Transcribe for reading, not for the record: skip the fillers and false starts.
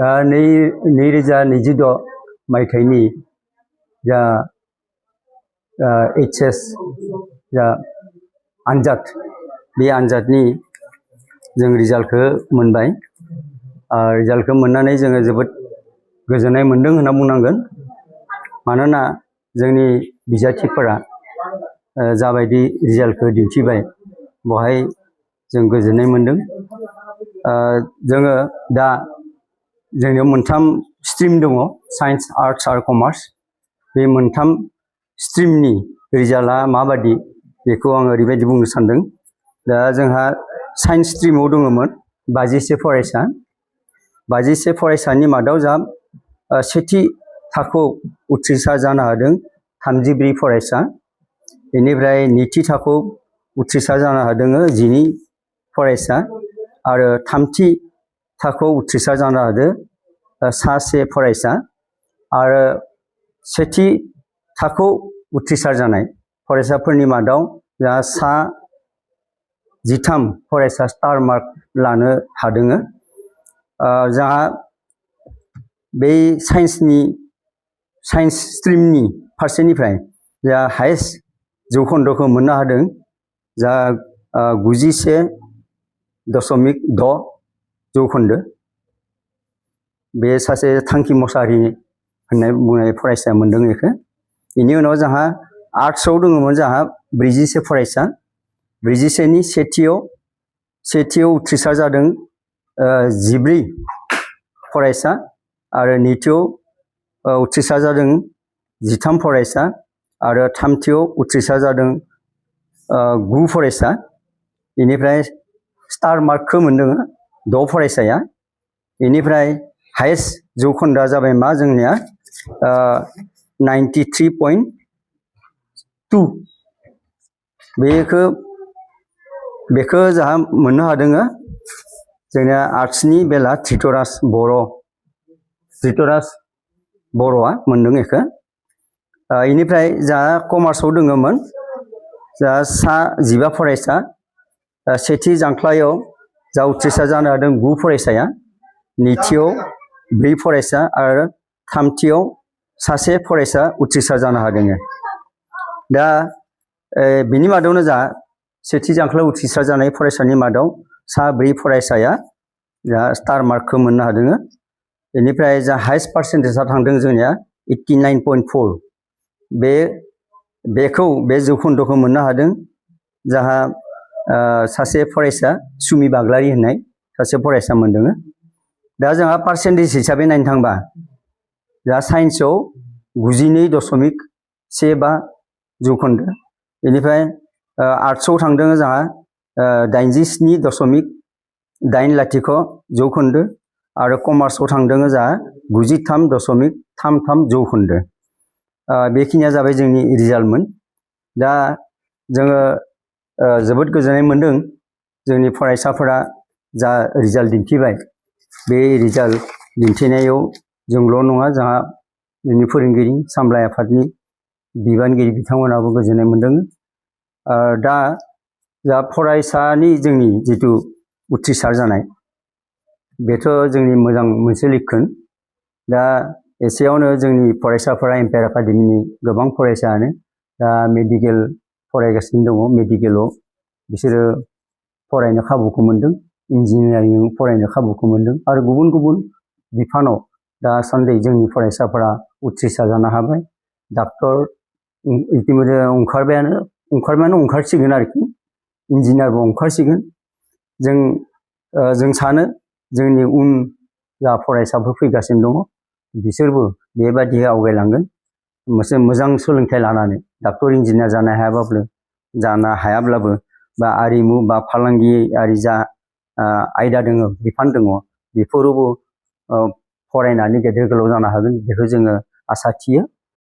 2026 मायथाइनि जा HS जा आनजाद बे आनजादनि जों रिजाल्टखौ मोनबाय। रिजाल्टखौ मोननानै जोङो जोबोद गोजोननाय मोनदों होनना बुंनांगोन। मानोना जोंनि बिजाथिफोरा जाबायदि रिजाल्टखौ दिन्थिबाय बेवहाय जों गोजोननाय मोनदों। जोङो दा जोंनियाव मोनथाम स्ट्रिम दङ, साइन्स, आर्ट्स आरो कमार्स। बे मोनथाम स्ट्रिमनि रिजाल्टआ माबादि बेखौ आं ओरैबायदि बुंनो सानदों। दा जोंहा साइन्स स्ट्रिमाव दङमोन 51 फरायसा। 51 फरायसानि मादाव जा सेथि थाखोआव उथ्रिसार जानो हादों 34 फरायसा। बेनिफ्राय नैथि थाखोआव उथ्रिसार जानो हादों 12 फरायसा आरो थामथि थाखोआव उथ्रिसार जानो हादों 1 फरायसा। आरो सेथि थाखोआव उथ्रिसार जानाय फरायसाफोरनि मादाव जा 13 फरायसा स्टार मार्क लानो हादों। जोंहा बे साइन्स स्ट्रिमनि फारसेनिफ्राय जा हायेस्ट जौखोन्दोखौ मोननो हादों जा 91.6 जौखोन्दो। बे सासे थांखि मसाहारि होननाय बुंनाय फरायसाया मोनदों बेखौ। बेनि उनाव जोंहा आर्ट्सआव दङमोन जोंहा 41 फरायसा। 41नि सेथियाव उथ्रिसार जादों 14 फरायसा आरो नैथियाव उथ्रिसार जादों 13 फरायसा आरो थामथियाव उथ्रिसार जादों 9 फरायसा। बेनिफ्राय स्टार मार्कखौ मोनदों 6 फरायसाया। बेनिफ्राय हायेस्ट जौखोन्दोआ जाबाय मा जोंनिया 93.2। बेखौ जोंहा मोननो हादों जोंनिया आर्ट्सनि बेला धृतराज बर'आ मोनदों बेखौ। बेनिफ्राय जोंहा कमार्सआव दङमोन जोंहा 15 फरायसा। सेथि जांख्लायाव जा उथ्रिसार जानो हादों 9 फरायसाया, नैथियाव 4 फरायसा आरो थामथियाव 1 फरायसा उथ्रिसार जानो हादों। दा बिनि मादावनो जा सेथि जांख्लायाव उथ्रिसार जानाय फरायसानि मादाव 4 फरायसाया स्टार मार्कखौ मोननो हादों। बेनिफ्राय जा हाइस्ट पार्सेन्टेजआ थांदों जोंनिया 89.4। बे जौखोन्दोखौ मोननो हादों जाहा सासे फरायसा सुमि बाग्लारि होननाय सासे फरायसा मोनदों। दा जोंहा पार्सेन्टेज हिसाबै नायनो थांबा जा साइन्सआव 92.15 जौखोन्दो। बेनिफ्राय आर्ट्सआव थांदों जोंहा 87.80 जौखोन्दो आरो कमार्सआव थांदों जोंहा 93.33 जौखोन्दो। बेखिनिया जाबाय जोंनि रिजाल्टमोन। दा जोङो जोबोद गोजोननाय मोनदों जोंनि फरायसाफोरा जा रिजाल्ट दिन्थिबाय। बे रिजाल्ट दिन्थिनायाव जोंल' नङा, जोंहा जोंनि फोरोंगिरि, सामलाय आफादनि बिबानगिरि बिथांमोनाबो गोजोननाय मोनदों। दा जा फरायसानि जोंनि जिथु उथ्रिसार जानाय बेथ' जोंनि मोजां मोनसे लक्षण। दा एसेयावनो जोंनि फरायसाफोरा एम्पायार एकाडेमिनि गोबां फरायसायानो दा मेडिकेल फरायगासिनो दङ। मेडिकेलाव बिसोरो फरायनो खाबुखौ मोनदों, इन्जिनियारिं फरायनो खाबुखौ मोनदों आरो गुबुन गुबुन बिफानाव दासान्दि जोंनि फरायसाफोरा उथ्रिसार जानो हाबाय। डाक्टर इतिमধ্যে ओंखारसिगोन आरोखि, इन्जिनियारबो ओंखारसिगोन। जों सानो जोंनि उन जा फरायसाफोर फैगासिनो दङ बिसोरबो बेबायदि आवगायलांगोन। मोनसे मोजां सोलोंथाइ लानानै डाक्टर इन्जिनियार जानो हायाब्लाबो बा आरिमु बा फालांगियारि जा आयदा दङ, बिफान दङ, बेफोरावबो फरायनानै गेदेर गोलाव जानो हागोन बेखौ जोङो आसा थियो।